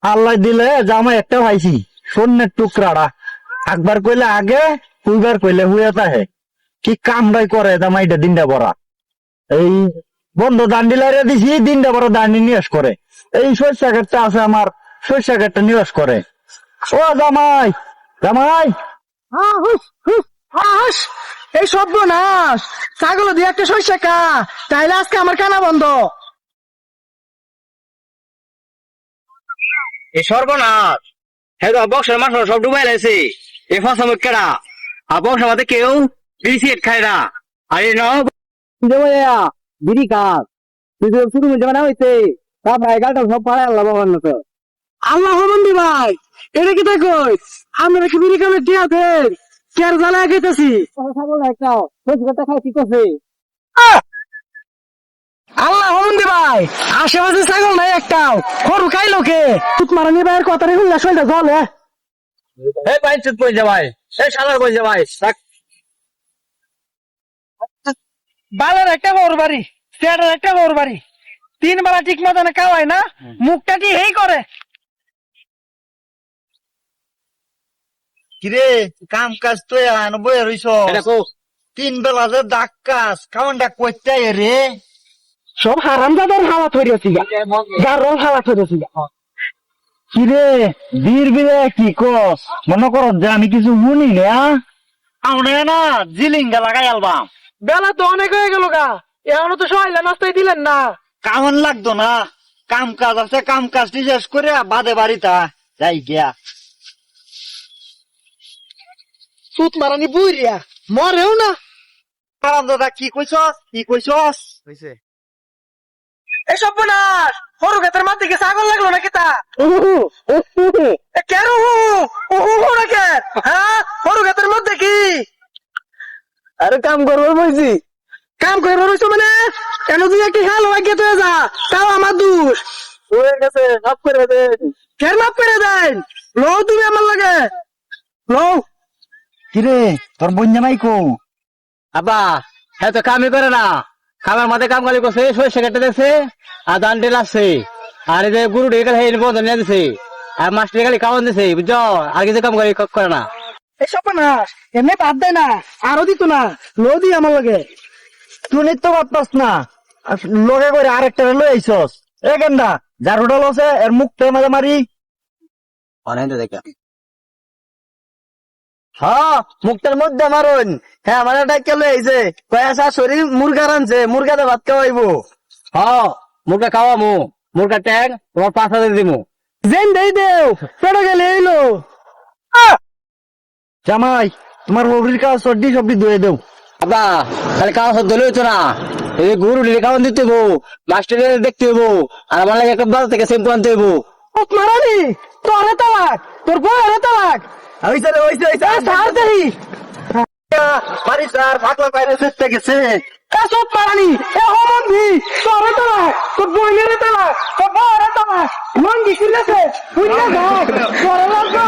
আল্লাহ দিলে জামা একটা ভাইছি স্বর্ণের টুকরাটা একবার কইলে আগে হুইবার কইলে হুইয়া তাহে কি কামড়াই করে জামাইটা দিনটা বড়া এই বন্ধ দান্ডি লাইরা দিছি দিনটা বড় দান্ডি নিয়োগ করে এই সরষা ক্ষেতটা আছে আমার সরষা ক্ষেতটা নিয়োগ করে ও জামাই জামাই হুস হুস হাস এই সর্বনাশ ছাগল দিয়ে একটা শস্য কা তাইলে আজকে আমার কানা বন্ধ। এই সর্বনাশ হ্যাঁ বক্সের মাছ সব ডুবাই লাইছে এ ফসল কেডা আর বক্স আমাদের কেউ বিড়ি খায় না আর এই নাও বিড়ি কাজ তুই তো শুরু যাবে না হইতে তা ভাই গালটা সব পাড়ায় আল্লাহ বাবার মতো আল্লাহ বন্দি ভাই এটা কি তাই কই আমরা কি বিড়ি কামে টিয়া দেন কেয়ার জ্বালায় গেতেছি। ছাগল একটাও কথা খাই ঠিক আছে আল্লাহ বন্দি ভাই আশেপাশে ছাগল নাই একটাও খরু খাইলো কে তুত মারা নিয়ে ভাইয়ের কথা রেগুলা শরীরটা জলে। এই পাইন চুপ কই যা ভাই এই সালার কই যা ভাই বালের একটা বড় বাড়ি সেটার একটা বড় বাড়ি 3 বেলা ঠিক মতন খাওয়ায় না মুখটা কি হেই করে। কিরে কাম কাজ তো বয়ে রইছ এটা কো 3 বেলা যে ডাক কাজ কাউন্টা করতে রে সব হারামজাদার হালাত হয়ে গেছি যার রং হালাত হয়ে গেছি। কিরে বীর বীরে কি কস মনে কর যে আমি কিছু শুনি না আমরা না জিলিঙ্গা লাগাই আলবাম বেলা তো অনেক হয়ে গেল গা এখনো তো সবাই নাস্তাই দিলেন না। কামন লাগতো না কাম কাজ আছে কাম কাজ শেষ করে বাদে বাড়িটা যাই গিয়া সুত মারানি বুইরিয়া মরেও না। আরাম দাদা কি কইছস এসব বোনাস সরু ক্ষেতের মাঝে গিয়ে ছাগল লাগলো নাকি তা কেন নাকি হ্যাঁ সরু ক্ষেতের মধ্যে কি আরে কাম করবো বলছি কাম করে রয়েছো মানে কেন তুই একটি হেল হয়ে গেতে যা তাও আমার দোষ হয়ে গেছে সব করে দে ফের মাপ করে দেন লো তুমি আমার লাগে লো। কিরে তোর বোন জামাই কো আবা হ্যাঁ তো কামই করে না খাবার মাঝে কাম গালি করছে সরষে কেটে দিয়েছে আর ধান টেল আসছে আর এই যে গরু ঢেকে বন্ধ নিয়ে দিছে আর মাস্টার গালি খাওয়ান দিছে বুঝছো আর কিছু কাম গালি করে না এসব বোনাস এমনি বাদ দেয় না আরো দিত না লো দি আমার লাগে তুই তো পারতাস না লগে করে আরেকটা লই আইছস এ গেন্দা যার হোটেল আছে এর মুখটা মাঝে মারি অনেক দেখা হ্যাঁ মুখটার মধ্যে মারুন হ্যাঁ আমার ডাক্তার লই আইছে কয়াসা শরীর মুরগা রানছে মুরগাতে ভাত খাওয়াইবো হ্যাঁ মুরগা খাওয়ামু মুরগা ট্যাগ তোমার 5,000 দিমু জেন দেই দেও পেড়ে গেলে এলো জামাই তোমার হবরির কাজ সর্দি সবজি ধুয়ে দেও আবা তাহলে খাওয়া সব দলে হইতো না এই যে গরু ঢেলে খাওয়ান দিতে হবো মাস্টার দেখতে হবো আর আমার লাগে একটা বাজার থেকে শ্যাম্পু আনতে হবো মারানি তোরে তালাক তোর বউরে তালাক হইছে রে হইছে ছাড় দেই বাড়ি স্যার ফাঁকলা বাইরে চেষ্টা গেছে এসব মারানি এ হমন্দি তোরে তালাক তোর বউরে তালাক তোর বউরে তালাক মন দিছিলেছে বুঝলে যাক তোরে লাগা